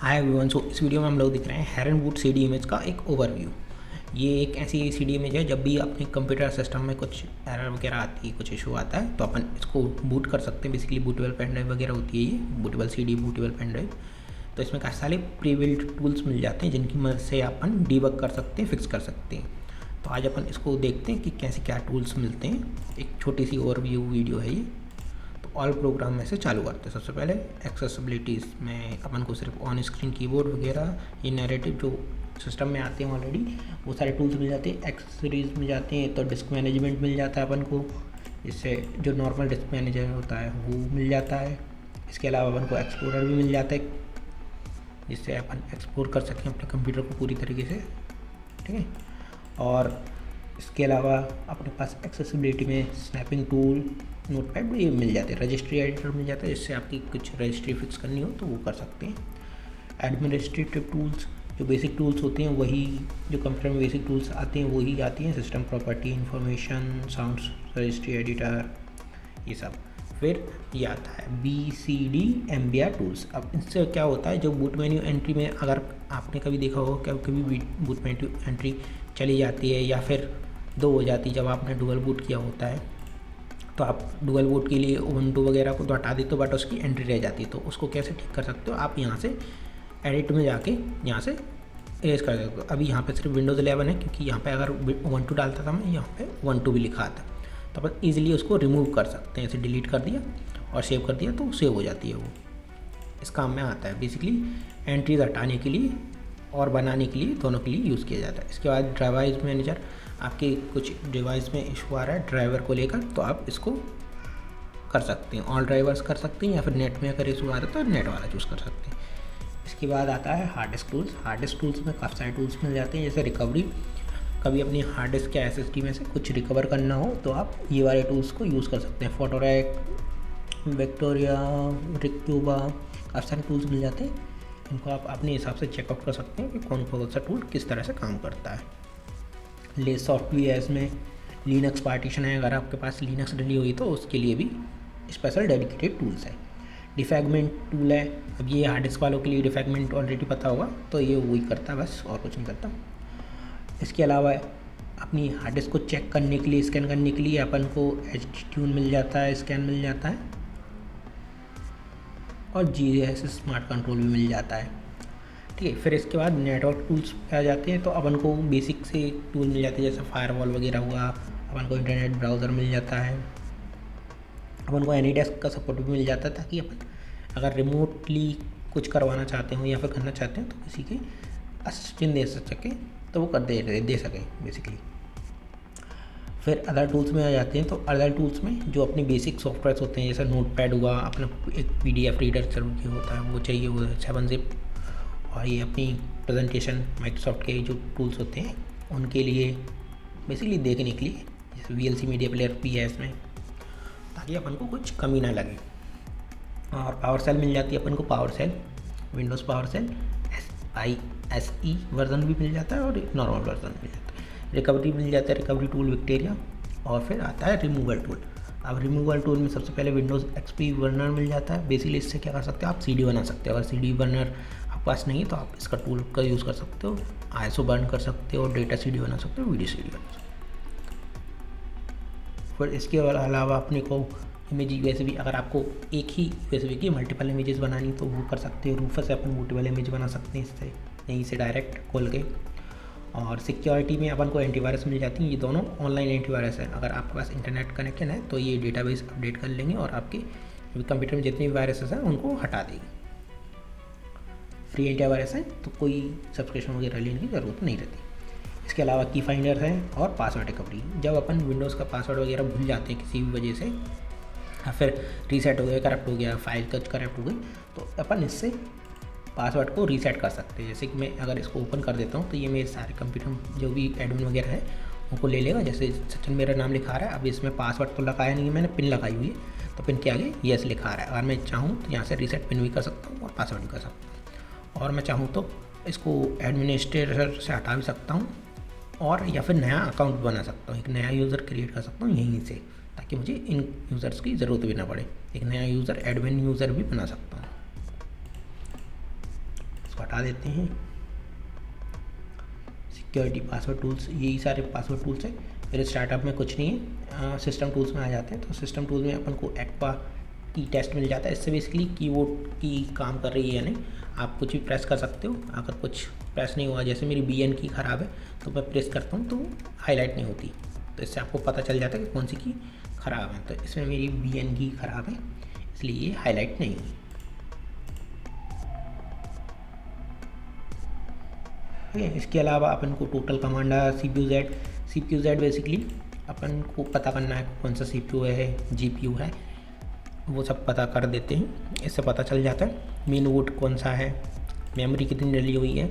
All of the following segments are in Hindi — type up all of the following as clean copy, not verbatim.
Hi everyone. सो इस वीडियो में हम लोग दिख रहे हैं हेरन बूट सी डी इमेज का एक ओवरव्यू। ये एक ऐसी सी डी इमेज है, जब भी अपने कंप्यूटर सिस्टम में कुछ एरर वगैरह आती है, कुछ इशू आता है, तो अपन इसको बूट कर सकते हैं। बेसिकली बूटेबल पेन ड्राइव वगैरह होती है, ये bootable C D, bootable pen drive. तो इसमें काफ़ी सारे प्री बिल्ट टूल्स मिल जाते हैं, जिनकी मदद से अपन डीबग कर सकते हैं, फिक्स कर सकते हैं। तो आज अपन इसको देखते हैं कि कैसे क्या टूल्स मिलते हैं। एक छोटी सी ओवरव्यू वीडियो है ये। तो ऑल प्रोग्राम में से चालू करते हैं। सबसे पहले एक्सेसिबिलिटीज़ में अपन को सिर्फ ऑन स्क्रीन कीबोर्ड वगैरह, ये नैरेटिव जो सिस्टम में आते हैं ऑलरेडी, वो सारे टूल्स मिल जाते हैं। एक्सेसरीज में जाते हैं तो डिस्क मैनेजमेंट मिल जाता है अपन को, इससे जो नॉर्मल डिस्क मैनेजर होता है वो मिल जाता है। इसके अलावा अपन को एक्सप्लोरर भी मिल जाता है, जिससे अपन एक्सप्लोर कर सकते हैं अपने कंप्यूटर को पूरी तरीके से, ठीक है। और इसके अलावा अपने पास एक्सेसिबिलिटी में स्नैपिंग टूल, नोटपैड ये मिल जाते हैं। रजिस्ट्री एडिटर मिल जाता है, जिससे आपकी कुछ रजिस्ट्री फिक्स करनी हो तो वो कर सकते हैं। एडमिनिस्ट्रेटिव टूल्स, जो बेसिक टूल्स होते हैं वही, जो कंप्यूटर में बेसिक टूल्स आते हैं वही आती हैं। System property, information, sound, registry editor, ये सब। फिर ये आता है BCD-MBR टूल्स। अब इससे क्या होता है, जो बूट मेन्यू एंट्री में, अगर आपने कभी देखा हो कभी बूट मेन्यू एंट्री चली जाती है या फिर दो हो जाती है, जब आपने डुअल बूट किया होता है, तो आप डुअल बूट के लिए उबुंटू वगैरह को तो हटा देते हो, बट उसकी एंट्री रह जाती है। तो उसको कैसे ठीक कर सकते हो, आप यहाँ से एडिट में जाके यहाँ से इरेज कर सकते हो। अभी यहाँ पे सिर्फ विंडोज़ 11 है, क्योंकि यहाँ पे अगर उबुंटू डालता था मैं, यहाँ पे उबुंटू भी लिखा था, तो अपन ईजिली उसको रिमूव कर सकते हैं। ऐसे डिलीट कर दिया और सेव कर दिया तो सेव हो जाती है वो। इस काम में आता है। बेसिकली एंट्रीज हटाने के लिए और बनाने के लिए, दोनों के लिए यूज़ किया जाता है। इसके बाद ड्राइवाइज मैनेजर, आपके कुछ डिवाइस में इशू आ रहा है ड्राइवर को लेकर, तो आप इसको कर सकते हैं। ऑल ड्राइवर्स कर सकते हैं, या फिर नेट में अगर इशू आ रहा है तो नेट वाला चूज़ कर सकते हैं। इसके बाद आता है hard disk tools. Hard disk tools में काफ़ी सारे टूल्स मिल जाते हैं, जैसे रिकवरी। कभी अपनी हार्ड डिस्क या SSD में से कुछ रिकवर करना हो तो आप ये वाले टूल्स को यूज़ कर सकते हैं। फोटोरैक, विक्टोरिया, रिक्यूबा, काफ़ी सारे टूल्स मिल जाते हैं। इनको आप अपने हिसाब से चेकआउट कर सकते हैं कि कौन सा टूल किस तरह से काम करता है। ले सॉफ्टवेयर, इसमें लिनक्स पार्टीशन है, अगर आपके पास लिनक्स डली हुई तो उसके लिए भी स्पेशल डेडिकेटेड टूल्स है। डिफैगमेंट टूल है। अब ये हार्ड डिस्क वालों के लिए डिफैगमेंट ऑलरेडी पता होगा, तो ये वही करता है बस, और कुछ नहीं करता। इसके अलावा अपनी हार्ड डिस्क को चेक करने के लिए, स्कैन करने के लिए अपन को HTTune मिल जाता है, स्कैन मिल जाता है, और GS स्मार्ट कंट्रोल भी मिल जाता है, ठीक है। फिर इसके बाद नेटवर्क टूल्स पे आ जाते हैं, तो अपन को बेसिक से टूल मिल जाते हैं, जैसे फायरवॉल वगैरह हुआ, अपन को इंटरनेट ब्राउज़र मिल जाता है, अपन को एनीडेस्क का सपोर्ट भी मिल जाता है, ताकि अपन अगर रिमोटली कुछ करवाना चाहते हो या फिर करना चाहते हैं तो किसी के असिस्टेंट दे सके तो वो कर दे सकें बेसिकली। फिर अदर टूल्स में आ जाते हैं, तो अदर टूल्स में जो अपनी बेसिक सॉफ्टवेयर होते हैं, जैसे नोटपैड हुआ, अपना एक PDF रीडर चाहिए होता है, वो चाहिए, वो 7-zip। और ये अपनी प्रेजेंटेशन, माइक्रोसॉफ्ट के जो टूल्स होते हैं उनके लिए बेसिकली देखने के लिए, जैसे VLC मीडिया प्लेयर भी है इसमें, ताकि अपन को कुछ कमी ना लगे। और पावर सेल मिल जाती है अपन को, PowerShell, Windows PowerShell SE version भी मिल जाता है और नॉर्मल वर्जन मिल जाता है। रिकवरी मिल जाता है, रिकवरी टूल विक्टोरिया। और फिर आता है रिमूवल टूल। अब रिमूवल टूल में सबसे पहले विंडोज़ XP बर्नर मिल जाता है। बेसिकली इससे क्या कर सकते हो, आप CD बना सकते हो। अगर CD बर्नर आपके पास नहीं है तो आप इसका टूल का यूज़ कर सकते हो। ISO बर्न कर सकते हो, डेटा CD बना सकते हो, वीडियो CD बना सकते हो। फिर इसके अलावा अपने को इमेज USB, अगर आपको एक ही USB की मल्टीपल इमेजेस बनानी तो वो कर सकते हो। रूफर से अपन बूटेबल इमेज बना सकते हैं इससे, यहीं से डायरेक्ट खोल के। और सिक्योरिटी में अपन को एंटीवायरस मिल जाती है। ये दोनों ऑनलाइन एंटीवायरस है। अगर आपके पास इंटरनेट कनेक्शन है तो ये डेटाबेस अपडेट कर लेंगे और आपके कंप्यूटर में जितने भी वायरसेस हैं उनको हटा देंगे। फ्री एंटीवायरस है तो कोई सब्सक्रिप्शन वगैरह लेने की ज़रूरत नहीं रहती। इसके अलावा की फाइंडर है और पासवर्ड रिकवरी। जब अपन विंडोज़ का पासवर्ड वगैरह भूल जाते हैं किसी भी वजह से, या फिर रीसेट हो गया, करप्ट हो गया, फाइल कुछ करप्ट हो गई, तो अपन इससे पासवर्ड को रीसेट कर सकते हैं। जैसे कि मैं अगर इसको ओपन कर देता हूँ तो ये मेरे सारे कंप्यूटर जो भी एडमिन वगैरह है उनको ले लेगा। जैसे सचिन मेरा नाम लिखा रहा है, अब इसमें पासवर्ड तो लगाया नहीं है मैंने, पिन लगाई हुई है, तो पिन के आगे येस लिखा रहा है। अगर मैं चाहूँ तो यहाँ से रीसेट पिन भी कर सकता हूँ और पासवर्ड भी कर सकता हूँ। और मैं चाहूँ तो इसको एडमिनिस्ट्रेटर से हटा भी सकता हूँ, और या फिर नया अकाउंट बना सकता हूँ, एक नया यूज़र क्रिएट कर सकता हूँ यहीं से, ताकि मुझे इन यूज़र्स की ज़रूरत भी ना पड़े। एक नया यूज़र, एडमिन यूज़र भी बना सकता हूँ। इसको हटा देते हैं। सिक्योरिटी पासवर्ड टूल्स, यही सारे पासवर्ड टूल्स हैं। फिर स्टार्टअप में कुछ नहीं है, सिस्टम टूल्स में आ जाते हैं। तो सिस्टम टूल्स में अपन को एक्वा की टेस्ट मिल जाता है। इससे बेसिकली कीबोर्ड की काम कर रही है या नहीं, आप कुछ भी प्रेस कर सकते हो। अगर कुछ प्रेस नहीं हुआ, जैसे मेरी BN की ख़राब है तो मैं प्रेस करता हूँ तो हाईलाइट नहीं होती, तो इससे आपको पता चल जाता है कि कौन सी की ख़राब है। तो इसमें मेरी BN की ख़राब है, इसलिए ये हाईलाइट नहीं है। ठीक है, इसके अलावा अपन को टोटल कमांड है CPU-Z बेसिकली अपन को पता करना है कौन सा CPU है, GPU है, वो सब पता कर देते हैं। इससे पता चल जाता है मेन बोर्ड कौन सा है, मेमोरी कितनी डली हुई है,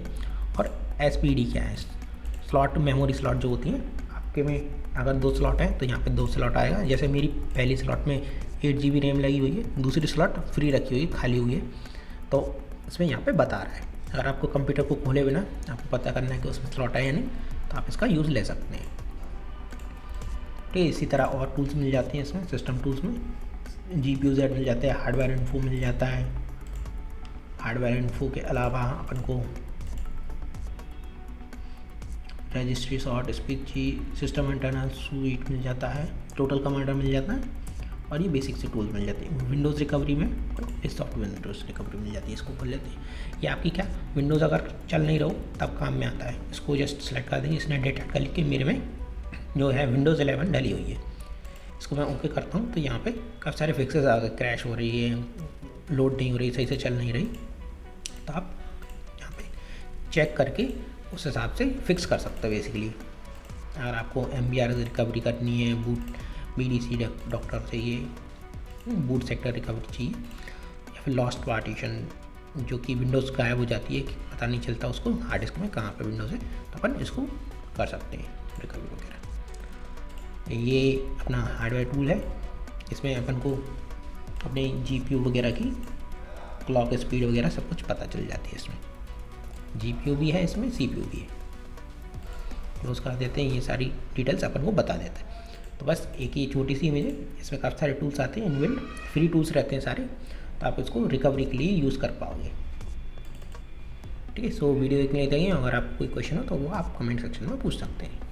और SPD क्या है। स्लॉट, मेमोरी स्लॉट जो होती हैं आपके में, अगर 2 स्लॉट हैं तो यहाँ पे 2 स्लॉट आएगा। जैसे मेरी पहली स्लॉट में 8 GB रैम लगी हुई है, दूसरी स्लॉट फ्री रखी हुई है, खाली हुई है, तो इसमें यहाँ पे बता रहा है। अगर आपको कंप्यूटर को खोले बिना आपको पता करना है कि उसमें स्लॉट है या नहीं, तो आप इसका यूज़ ले सकते हैं। ठीक है, इसी तरह और टूल्स मिल जाते हैं इसमें, सिस्टम टूल्स में GPU-Z मिल जाते हैं, हार्डवेयर इन्फो मिल जाता है। हार्डवेयर इन्फो के अलावा अपन को registry, sort, speech, system internal suit मिल जाता है, टोटल कमांडर मिल जाता है, और ये बेसिक से टूल्स मिल जाते हैं। विंडोज़ रिकवरी में सॉफ्टवेयर विंडोज़ रिकवरी मिल जाती है, इसको खोल लेते हैं। ये आपकी क्या, विंडोज़ अगर चल नहीं रहो तब काम में आता है। इसको जस्ट सेलेक्ट कर देंगे, इसने डेटा कर लिख के मेरे में जो है Windows 11 डली हुई है, इसको मैं ओके करता हूँ तो यहाँ पे काफ़ी सारे फिक्सेस आ गए। क्रैश हो रही है, लोड नहीं हो रही, सही से चल नहीं रही, तो आप यहाँ पे चेक करके उस हिसाब से फिक्स कर सकते हो बेसिकली। अगर आपको MBR रिकवरी करनी है, बूट BDC डॉक्टर चाहिए, बूट सेक्टर रिकवरी चाहिए, या फिर लॉस्ट पार्टीशन जो कि विंडोज़ गायब हो जाती है, पता नहीं चलता उसको हार्ड डिस्क में कहाँ पे विंडोज़ है, तो अपन इसको कर सकते हैं रिकवरी वगैरह। ये अपना हार्डवेयर टूल है, इसमें अपन को अपने GPU वगैरह की क्लॉक स्पीड वगैरह सब कुछ पता चल जाती है। इसमें GPU भी है, इसमें CPU भी है, क्लोज कर देते हैं। ये सारी डिटेल्स अपन को बता देते हैं। तो बस एक ही छोटी सी इमेज है, इसमें काफ़ी सारे टूल्स आते हैं, इनबिल्ट फ्री टूल्स रहते हैं सारे, तो आप इसको रिकवरी के लिए यूज़ कर पाओगे। ठीक है, सो वीडियो देखने देंगे। अगर आपको कोई क्वेश्चन हो तो वो आप कमेंट सेक्शन में पूछ सकते हैं।